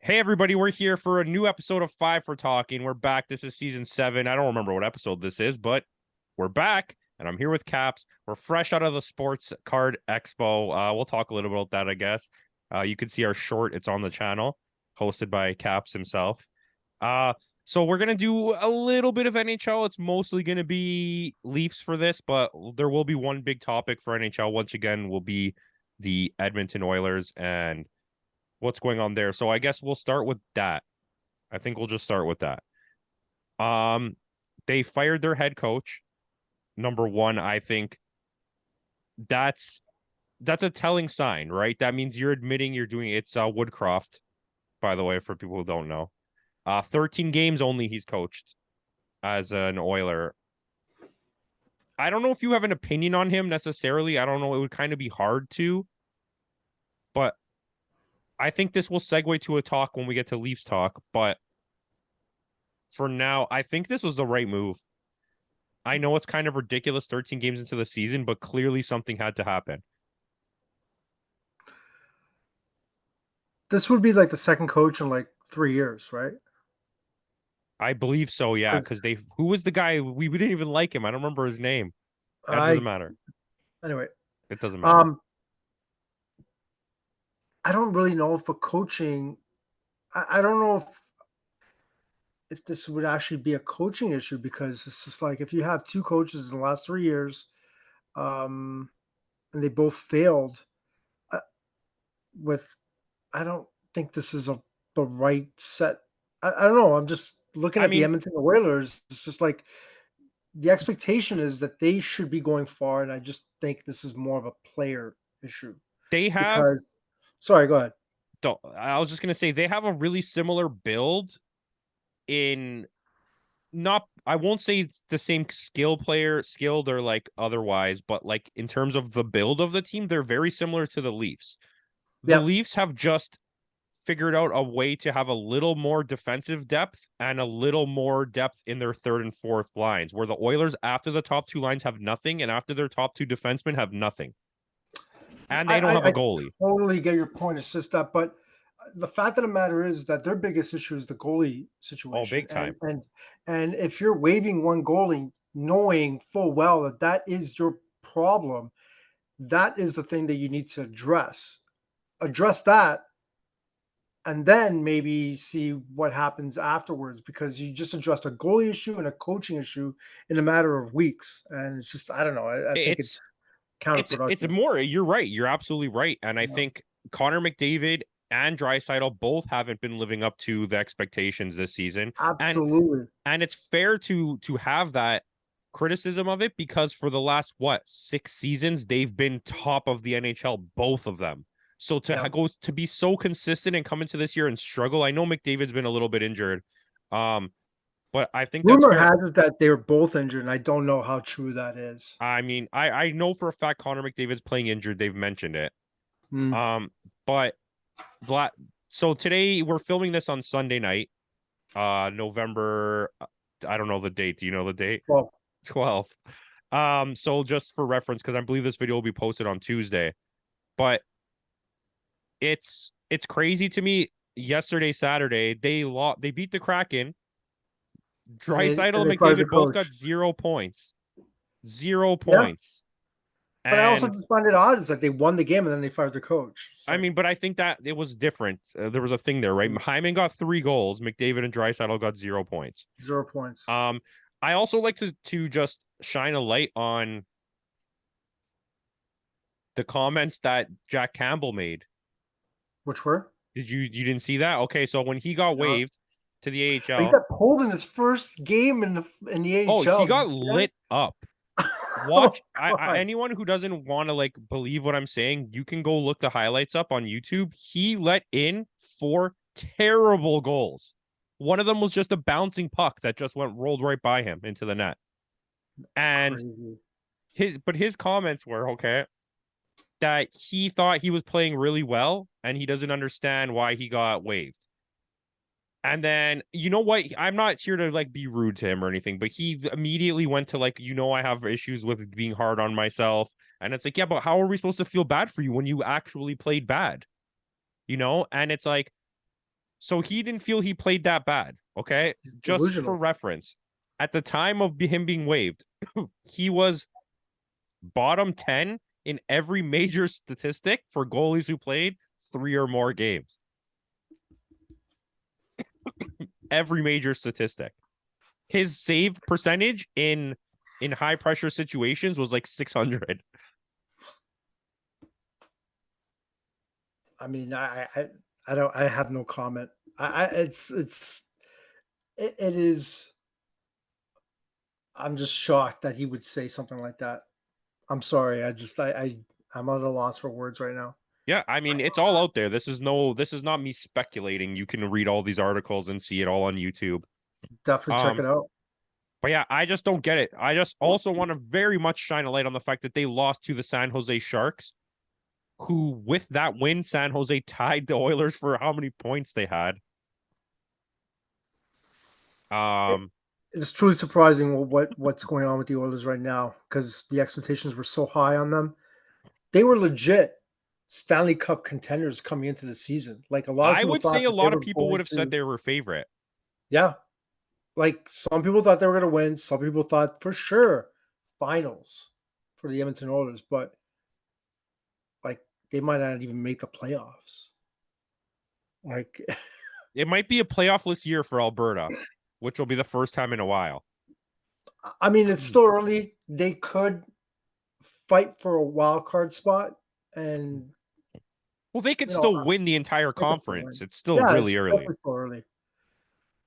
Hey everybody, we're here for a new episode of Five for Talking. We're back. This is season 7. I don't remember what episode this is, but we're back, and I'm here with Caps. We're fresh out of the Sports Card Expo. We'll talk a little about that, I guess. You can see our short. It's on the channel, hosted by Caps himself. Uh, so we're gonna do a little bit of NHL. It's mostly gonna be Leafs for this, but there will be one big topic for NHL. Once again, will be the Edmonton Oilers and what's going on there. So I guess we'll start with that. I think we'll just start with that. Um, they fired their head coach. Number one, I think that's a telling sign, right? That means you're admitting you're doing it's Woodcroft, by the way, for people who don't know. 13 games only he's coached as an Oiler. I don't know if you have an opinion on him necessarily. I don't know. It would kind of be hard to, but I think this will segue to a talk when we get to Leafs talk. But for now, I think this was the right move. I know it's kind of ridiculous 13 games into the season, but clearly something had to happen. This would be like the second coach in like 3 years, right? I believe so, yeah, 'Cause because who was the guy? We didn't even like him. I don't remember his name. That doesn't I matter. anyway, It doesn't matter. um, I don't really know if for coaching, I don't know if this would actually be a coaching issue because it's just like if you have two coaches in the last 3 years, um, and they both failed, uh, with I don't think this is the right set. I don't know. I'm just looking I at the mean, Edmonton Oilers. It's just like the expectation is that they should be going far, and I just think this is more of a player issue they have because sorry, go ahead. I was just gonna say they have a really similar build in not I won't say it's the same skilled or like otherwise, but like in terms of the build of the team, they're very similar to the Leafs. The Yep. Leafs have just figured out a way to have a little more defensive depth and a little more depth in their third and fourth lines, where the Oilers, after the top two lines, have nothing, and after their top two defensemen have nothing. And they don't have a I goalie. totally get your point. It's just that, but the fact of the matter is that their biggest issue is the goalie Oh, situation, big time. and if you're waiving one goalie, knowing full well that that is your problem, that is the thing that you need to address. Address that, and then maybe see what happens afterwards because you just addressed a goalie issue and a coaching issue in a matter of weeks, and it's just I don't know. I think It's it's it's counterproductive. more. You're right. You're absolutely right. And I Yeah, think Connor McDavid and Draisaitl both haven't been living up to the expectations this season. And absolutely. and it's fair to have that criticism of it because for the last 6 seasons they've been top of the NHL, both of them. So to Yeah. go to be so consistent and come into this year and struggle, I know McDavid's been a little bit injured, um, but I think that's Rumor fair. has it that they were both injured, and I don't know how true that is. I mean, I know for a fact Connor McDavid's playing injured. They've mentioned it. Mm. Um, but so today we're filming this on Sunday night, November. I don't know the date. Do you know the date? Well, 12th. So just for reference, because I believe this video will be posted on Tuesday, but it's crazy to me. Yesterday, Saturday, they beat the Kraken. and Draisaitl and they fired the McDavid both coach. got 0 points. Zero Yeah, points. but I also And just find it odd is that they won the game and then they fired the coach. It's I like mean, but I think that it was different. There was a thing there, right? Hyman got 3 goals. McDavid and Draisaitl got 0 points. 0 points. Um, I also like to just shine a light on the comments that Jack Campbell made. Which were? You didn't see that? Okay, so when he got Uh, waived to the but he AHL, got pulled in his first game in the oh, he AHL. Did you got see that? lit up. Oh Watch I God! anyone who doesn't want to like believe what I'm saying, you can go look the highlights up on YouTube. He let in 4 terrible goals. One of them was just a bouncing puck that just rolled right by him into the net. And Crazy. his comments were okay that he thought he was playing really well and he doesn't understand why he got waived. And then, you know what? I'm not here to like be rude to him or anything, but he immediately went to like, I have issues with being hard on myself. And it's like, yeah, but how are we supposed to feel bad for you when you actually played bad? And it's like, So he didn't feel he played that bad. Okay. He's Just for delusional. reference, at the time of him being waived, he was bottom 10 in every major statistic for goalies who played 3 or more games. Every major statistic. His save percentage in high pressure situations was like 600. I mean, I don't. I have no comment. It is. I'm just shocked that he would say something like that. I'm sorry. I'm at a loss for words right now. Yeah, I mean, it's all out there. This is not me speculating. You can read all these articles and see it all on YouTube. Definitely check Um, it out. but yeah, I just don't get it. I just also want to very much shine a light on the fact that they lost to the San Jose Sharks, who with that win, San Jose tied the Oilers for how many points they had. It, Um, it's truly surprising what's going on with the Oilers right now because the expectations were so high on them. They were legit Stanley Cup contenders coming into the season. Like a lot of I people would thought say a that they lot of were people would going have said to. they were favorite. Yeah, like some people thought they were going to win. Some people thought for sure finals for the Edmonton Oilers, but like they might not even make the playoffs. Like, It might be a playoffless year for Alberta, which will be the first time in a while. I mean, it's still early. They could fight for a wild card spot, and Well, they could you know, still win the entire they could still conference. win. It's still Yeah, really it's early. definitely still early,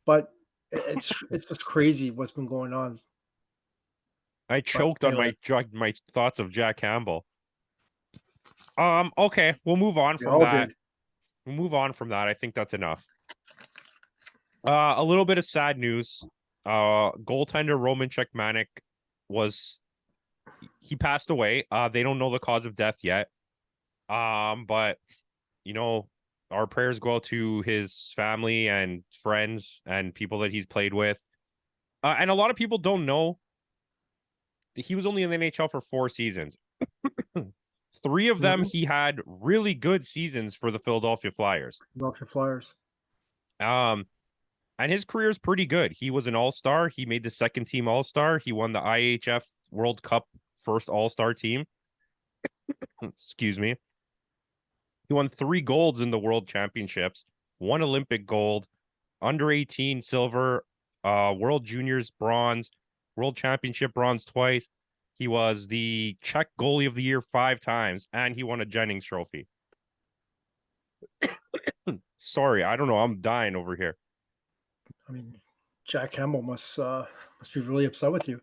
but it's just crazy what's been going on. I But choked on anyway, my thoughts of Jack Campbell. Okay, we'll move on we from all that. did. We'll move on from that. I think that's enough. A little bit of sad news. Goaltender Roman Cechmanek was he passed away. They don't know the cause of death yet. But you know, our prayers go out to his family and friends and people that he's played with. And a lot of people don't know that he was only in the NHL for 4 seasons. 3 of them Mhm. he had really good seasons for the Philadelphia Flyers. Philadelphia Flyers. Um, and his career is pretty good. He was an all-star. He made the second team all-star. He won the IHF World Cup first all-star team. Excuse me. He won 3 golds in the World Championships, 1 Olympic gold, under 18 silver, World Juniors bronze, World Championship bronze twice. He was the Czech goalie of the year 5 times, and he won a Jennings Trophy. Sorry, I don't know. I'm dying over here. I mean, Jack Campbell must be really upset with you.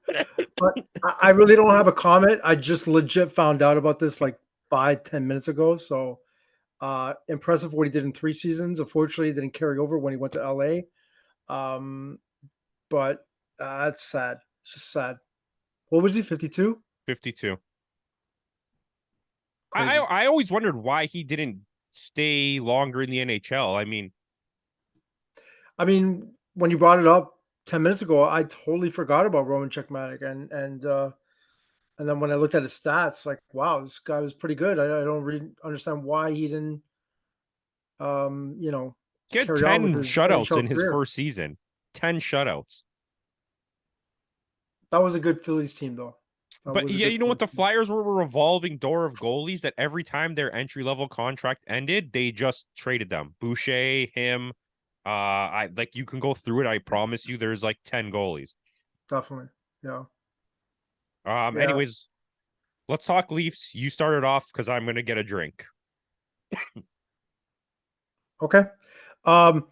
But I really don't have a comment. I just legit found out about this like 5-10 minutes ago. So impressive what he did in 3 seasons. Unfortunately, it didn't carry over when he went to LA. Um, but it's sad. It's just sad. What was he? 52? 52. I Crazy. I always wondered why he didn't stay longer in the NHL. I mean, I mean, when you brought it up 10 minutes ago, I totally forgot about Roman Checkmatic, and then when I looked at his stats, like, wow, this guy was pretty good. I don't really understand why he didn't, you know, he had carry on with 10 his shutouts NHL in his career. first season. 10 shutouts. That was a good Phillies team, though. That But was a yeah, good you know what? Phillies The team. Flyers were a revolving door of goalies that every time their entry level contract ended, they just traded them. Boucher, him. I like you can go through it. I promise you, there's like 10 goalies. Definitely. Yeah. Yeah. Anyways, let's talk Leafs. You started off because I'm gonna get a drink. Okay. Um,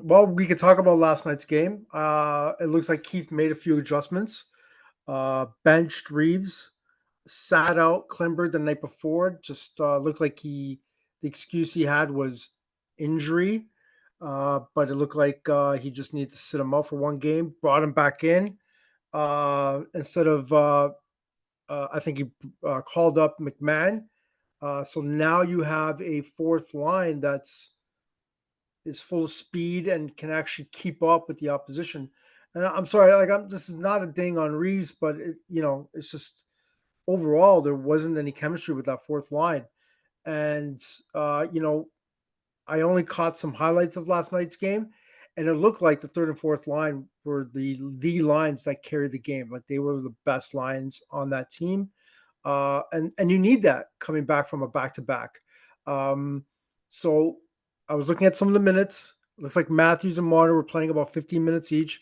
well, we could talk about last night's game. It looks like Keith made a few adjustments. Benched Reeves, sat out Klimber the night before. Just looked like the excuse he had was injury, but it looked like he just needed to sit him out for one game. Brought him back in instead of I think he called up McMahon. So now you have a fourth line that's is full of speed and can actually keep up with the opposition. And I'm sorry, like this is not a ding on Reeves, but it's just overall there wasn't any chemistry with that fourth line. And uh, you know, I only caught some highlights of last night's game, and it looked like the third and fourth line were the lines that carried the game. Like they were the best lines on that team, and you need that coming back from a back to back. So I was looking at some of the minutes. Looks like Matthews and Marner were playing about 15 minutes each.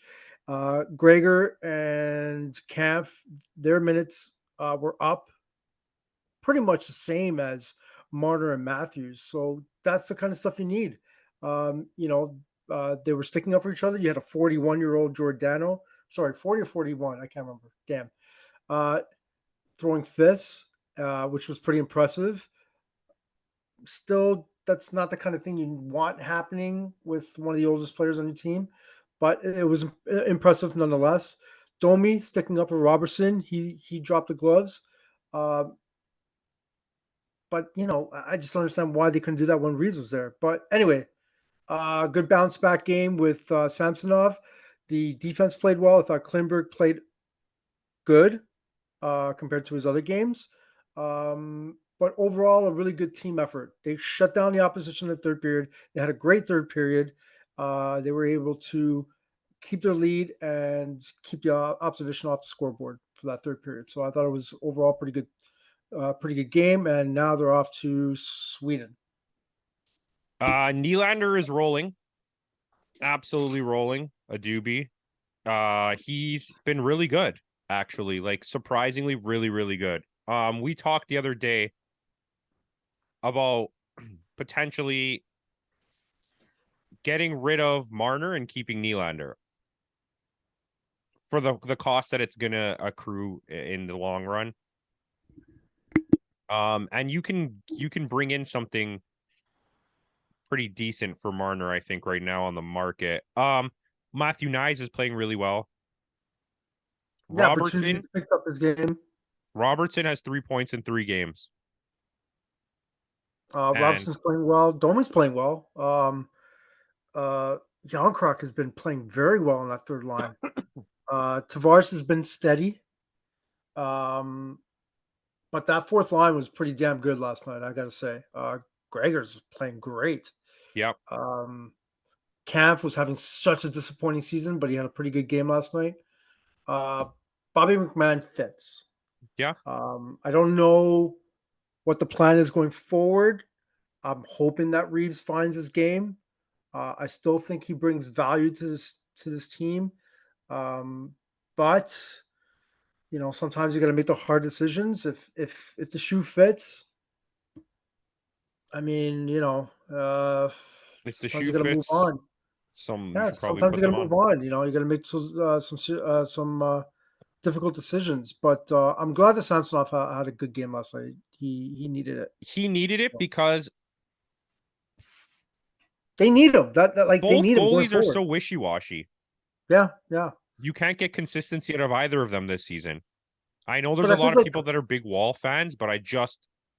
Gregor and Camp, their minutes were up pretty much the same as Marner and Matthews. So that's the kind of stuff you need. They were sticking up for each other. You had a 41-year-old Giordano, sorry, 40 or 41, I can't remember. Damn. Uh, Throwing fists, which was pretty impressive. Still, that's not the kind of thing you want happening with one of the oldest players on your team, but it was impressive nonetheless. Domi sticking up for Robertson. He dropped the gloves. Uh, but I just don't understand why they couldn't do that when Reeves was there. But anyway, good bounce back game with Samsonov. The defense played well. I thought Klimberg played good compared to his other games. But overall, a really good team effort. They shut down the opposition in the third period. They had a great third period. They were able to keep their lead and keep the opposition off the scoreboard for that third period. So I thought it was overall pretty good game. And now they're off to Sweden. Nylander is rolling, absolutely rolling. A doobie. He's been really good, actually, like surprisingly, really, really good. We talked the other day about potentially getting rid of Marner and keeping Nylander for the cost that it's gonna accrue in the long run. And you can bring in something pretty decent for Marner, I think, right now on the market. Matthew Nyes is playing really well. Yeah, Bertuzzi Robertson picked up his game. Robertson has 3 points in 3 games. And Robinson's playing well. Domi's playing well. Yonkrock has been playing very well on that third line. Tavares has been steady. Um, but that fourth line was pretty damn good last night, I got to say. Gregor's playing great. yep, Camp was having such a disappointing season, but he had a pretty good game last night. Uh, Bobby McMahon fits. yeah, I don't know what the plan is going forward. I'm hoping that Reeves finds his game. I still think he brings value to this team, um, but sometimes you got to make the hard decisions. If the shoe fits, I mean, if the sometimes shoe you got to move fits, on. you Yeah, should probably sometimes put you got them to move on. on. You got to make some difficult decisions. But I'm glad that Samsonov had a good game last night. He needed it. He needed it because They need him. That like they both need him going goalies are forward. so wishy-washy. Yeah, yeah. You can't get consistency out of either of them this season. I know there's But a I lot think of like people that are big Wall fans, but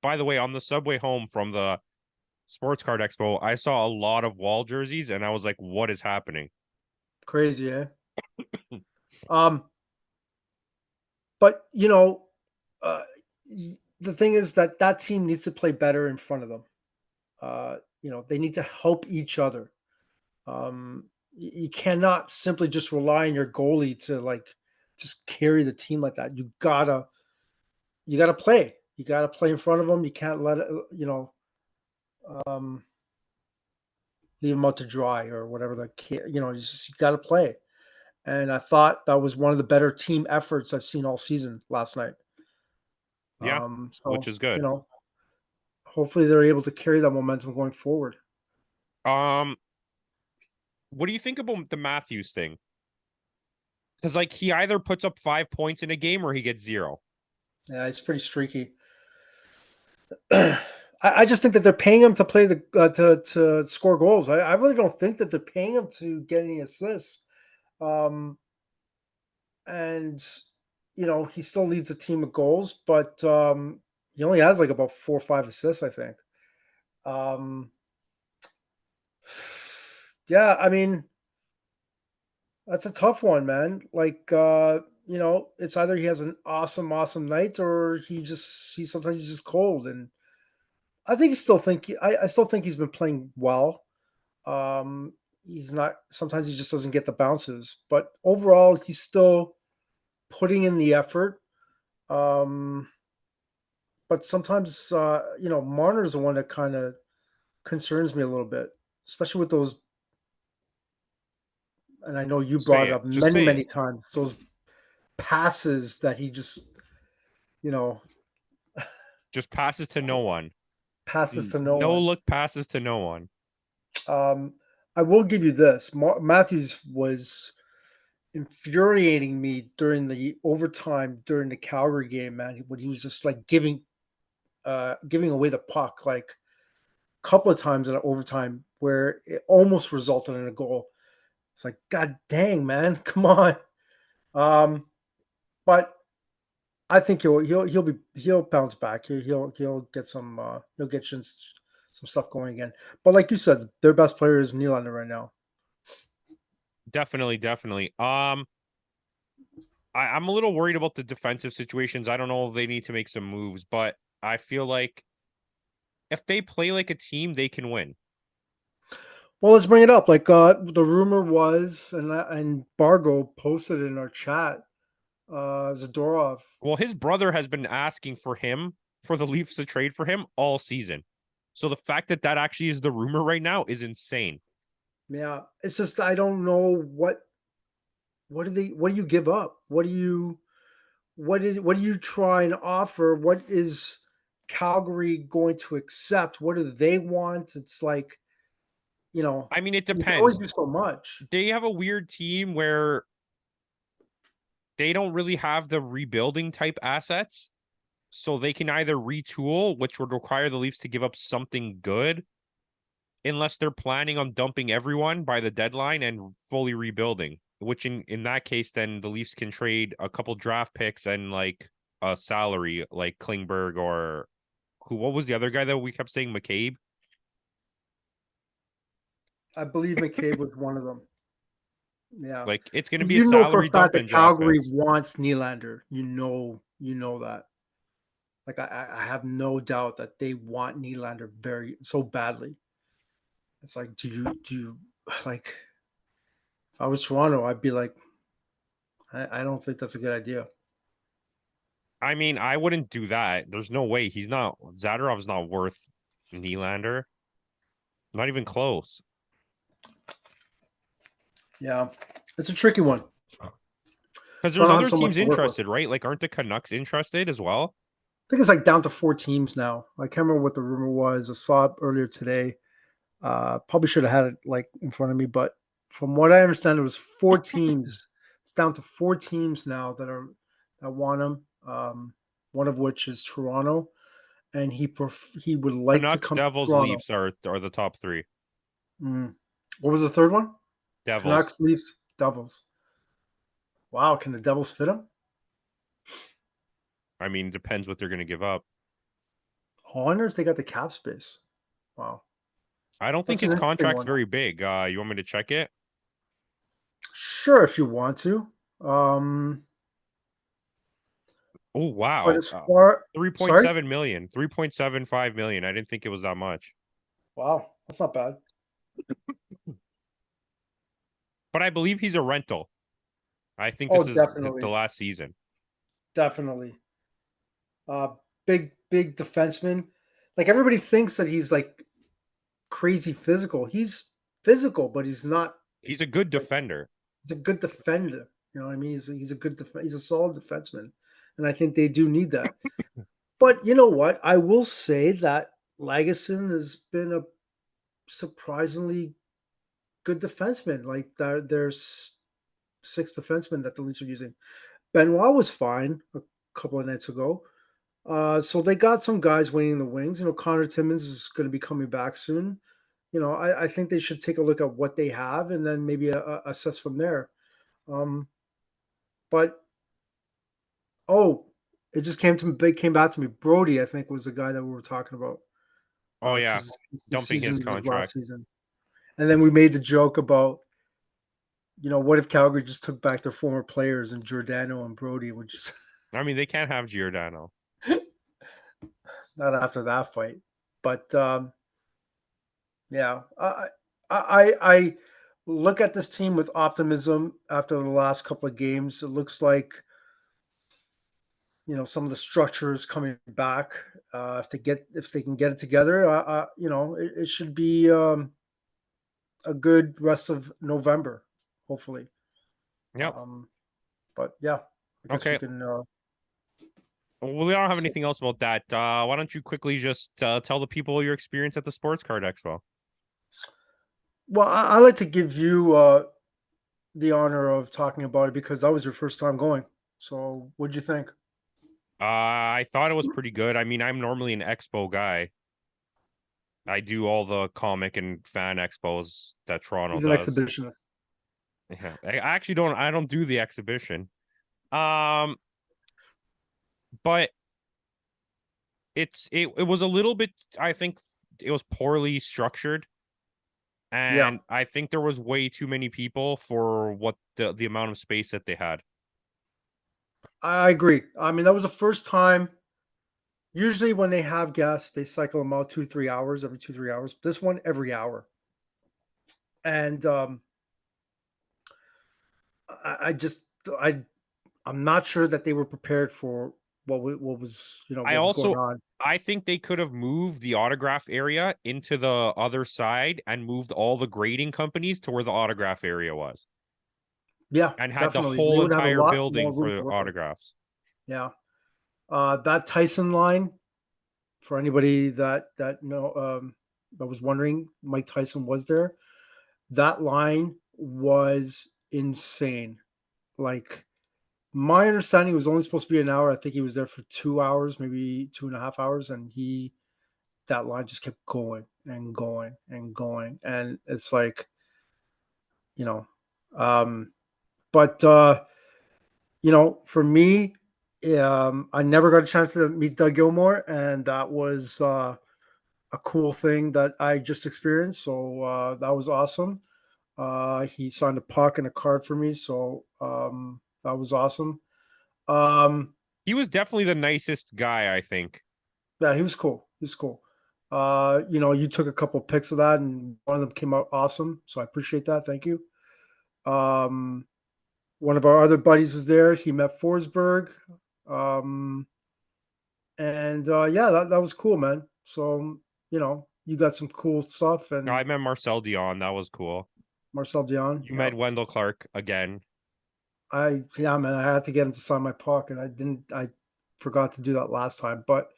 by the way, on the subway home from the Sports Card Expo, I saw a lot of Wall jerseys, and I was like, "What is happening?" crazy, eh? Um, but uh, the thing is that team needs to play better in front of them. They need to help each other. You cannot simply just rely on your goalie to like just carry the team like that. You gotta play. You gotta play in front of them. You can't let it, um, leave them out to dry or whatever. You gotta play. And I thought that was one of the better team efforts I've seen all season last night. Yeah, which So is good. hopefully they're able to carry that momentum going forward. Um, what do you think about the Matthews thing? Because like he either puts up 5 points in a game or he gets zero. Yeah, it's pretty streaky. I just think that they're paying him to play to score goals. I really don't think that they're paying him to get any assists. Um, and he still leads a team of goals, but he only has like about 4 or 5 assists, I think. Um, yeah, I mean that's a tough one, man. Like it's either he has an awesome night or he sometimes he's just cold, and I think I still think he's been playing well. Um, he's not. Sometimes he just doesn't get the bounces, but overall, he's still putting in the effort. Um, but sometimes, Marner is the one that kind of concerns me a little bit, especially with those. And I know you brought Say it it. up Just many, say many it. times. Those passes that he just, you know, Just passes to no one. passes to no No one. look passes to no one. Um, I will give you this. Matthews was infuriating me during the overtime during the Calgary game, man, when he was just like giving away the puck like a couple of times in overtime where it almost resulted in a goal. It's like, God dang, man, come on. Um, but I think he'll bounce back. He'll get some stuff going again. But like you said, their best player is Nylander right now. Definitely, definitely. I'm a little worried about the defensive situations. I don't know if they need to make some moves, but I feel like if they play like a team, they can win. Well, let's bring it up. Like the rumor was, and Bargo posted in our chat, Zadorov. Well, his brother has been asking for him for the Leafs to trade for him all season. So the fact that that actually is the rumor right now is insane. Yeah, it's just I don't know what do you give up? What do you try and offer? What is Calgary going to accept? What do they want? It's like, I mean, it you can only depends. do so much. They have a weird team where they don't really have the rebuilding type assets. So they can either retool, which would require the Leafs to give up something good, unless they're planning on dumping everyone by the deadline and fully rebuilding. Which in that case, then the Leafs can trade a couple draft picks and like a salary like Klingberg or who what was the other guy that we kept saying McCabe? I believe McCabe was one of them. Yeah. Like it's gonna be a You know for a salary fact dump that and draft Calgary picks. wants Nylander. You know that. Like I have no doubt that they want Nylander very so badly. It's like, do you like if I was Toronto, I'd be like, I don't think that's a good idea. I mean, I wouldn't do that. There's no way. He's not Zadorov's not worth Nylander. Not even close. Yeah. It's a tricky one. Because there's Toronto other has so much teams to work with. interested, right? Like, aren't the Canucks interested as well? I think it's like down to 4 teams now. I can't remember what the rumor was. I saw it earlier today. Probably should have had it like in front of me, but from what I understand, it was 4 teams. It's down to 4 teams now that want him. One of which is Toronto, and he would like to Canucks, come to Devils, Toronto. Leafs are the top three. Mm. What was the third one? Devils. Canucks, Leafs, Devils. Wow, can the Devils fit him? I mean, depends what they're going to give up. Honors, they got the cap space. Wow, I don't think that's an his interesting contract's one. very big. You want me to check it? Sure, if you want to. Um, Oh, but wow. as far, sorry, 3.7 million, 3.75 million. I didn't think it was that much. wow, that's not bad. But I believe he's a rental. I think Oh, this is the definitely, last season. definitely. Uh, big defenseman. Like everybody thinks that he's like crazy physical. He's physical, but he's not He's a good like defender. he's a good defender. You know what I mean? He's a he's a solid defenseman, and I think they do need that. But you know what? I will say that Lagesson has been a surprisingly good defenseman. Like there's 6 defensemen that the Leafs are using. Benoit was fine a couple of nights ago. So they got some guys waiting in the wings. Connor Timmins is going to be coming back soon. I think they should take a look at what they have and then maybe assess from there. Um, but oh, it just came back to me. Brody, I think, was the guy that we were talking about Oh, yeah. because the Dumping season his is his last contract. season. And then we made the joke about, what if Calgary just took back their former players and Giordano and Brody would just I mean, they can't have Giordano. not after that fight. But yeah, I look at this team with optimism after the last couple of games. It looks like some of the structure is coming back. If they can get it together, it should be a good rest of November, hopefully. Yep. Um, but yeah, I guess we Okay. can. Well, we don't have So, anything else about that. Why don't you quickly just tell the people your experience at the Sports Card Expo? well, I like to give you the honor of talking about it because that was your first time going. So, what'd you think? I thought it was pretty good. I mean, I'm normally an Expo guy. I do all the comic and fan expos that Toronto He's an does. exhibitionist. Yeah, I actually don't. I don't do the exhibition. Um, but it was a little bit. I think it was poorly structured, Yeah, and I think there was way too many people for what the amount of space that they had. I agree. I mean, that was the first time. Usually, when they have guests, they cycle them out 2, 3 hours every 2, 3 hours. This one every hour, and I just I I'm not sure that they were prepared for what was I what was going also on. I think they could have moved the autograph area into the other side and moved all the grading companies to where the autograph area was Yeah, and had the definitely. They whole would have a entire lot more building room to for work with. autographs. Yeah. That Tyson line, for anybody that was wondering, Mike Tyson was there. That line was insane. Like, my understanding was only supposed to be an hour. I think he was there for 2 hours, maybe 2.5 hours, and that line just kept going and going and going. And it's like, you know, um, but for me, I never got a chance to meet Doug Gilmore, and that was a cool thing that I just experienced. So that was awesome. He signed a puck and a card for me, so that was awesome. Um, He was definitely the nicest guy, I think. yeah, he was cool. He was cool. You took a couple of pics of that, and one of them came out awesome. So I appreciate that. Thank you. Um, One of our other buddies was there. He met Forsberg. Um, and yeah, that was cool, man. So, you got some cool stuff, I and met Marcel Dion. That was cool. Marcel Dion. You Yeah. met Wendell Clark again. Yeah, man, I had to get him to sign my puck, and I forgot to do that last time. But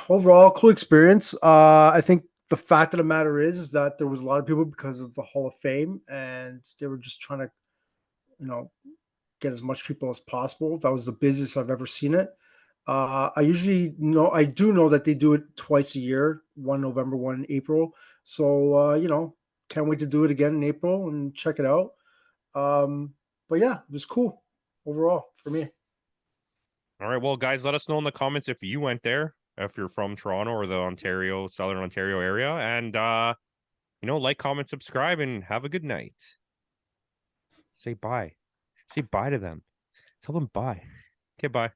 overall, cool experience. I think the fact of the matter is that there was a lot of people because of the Hall of Fame, and they were just trying to, you know, get as much people as possible. That was the busiest I've ever seen it. I do know that they do it twice a year, one November, one in April. So, can't wait to do it again in April and check it out. But yeah, it was cool overall for me. All right, well, guys, let us know in the comments if you went there, if you're from Toronto or the Ontario, Southern Ontario area, and like, comment, subscribe, and have a good night. Say bye. Say bye to them. Tell them bye. Okay, bye.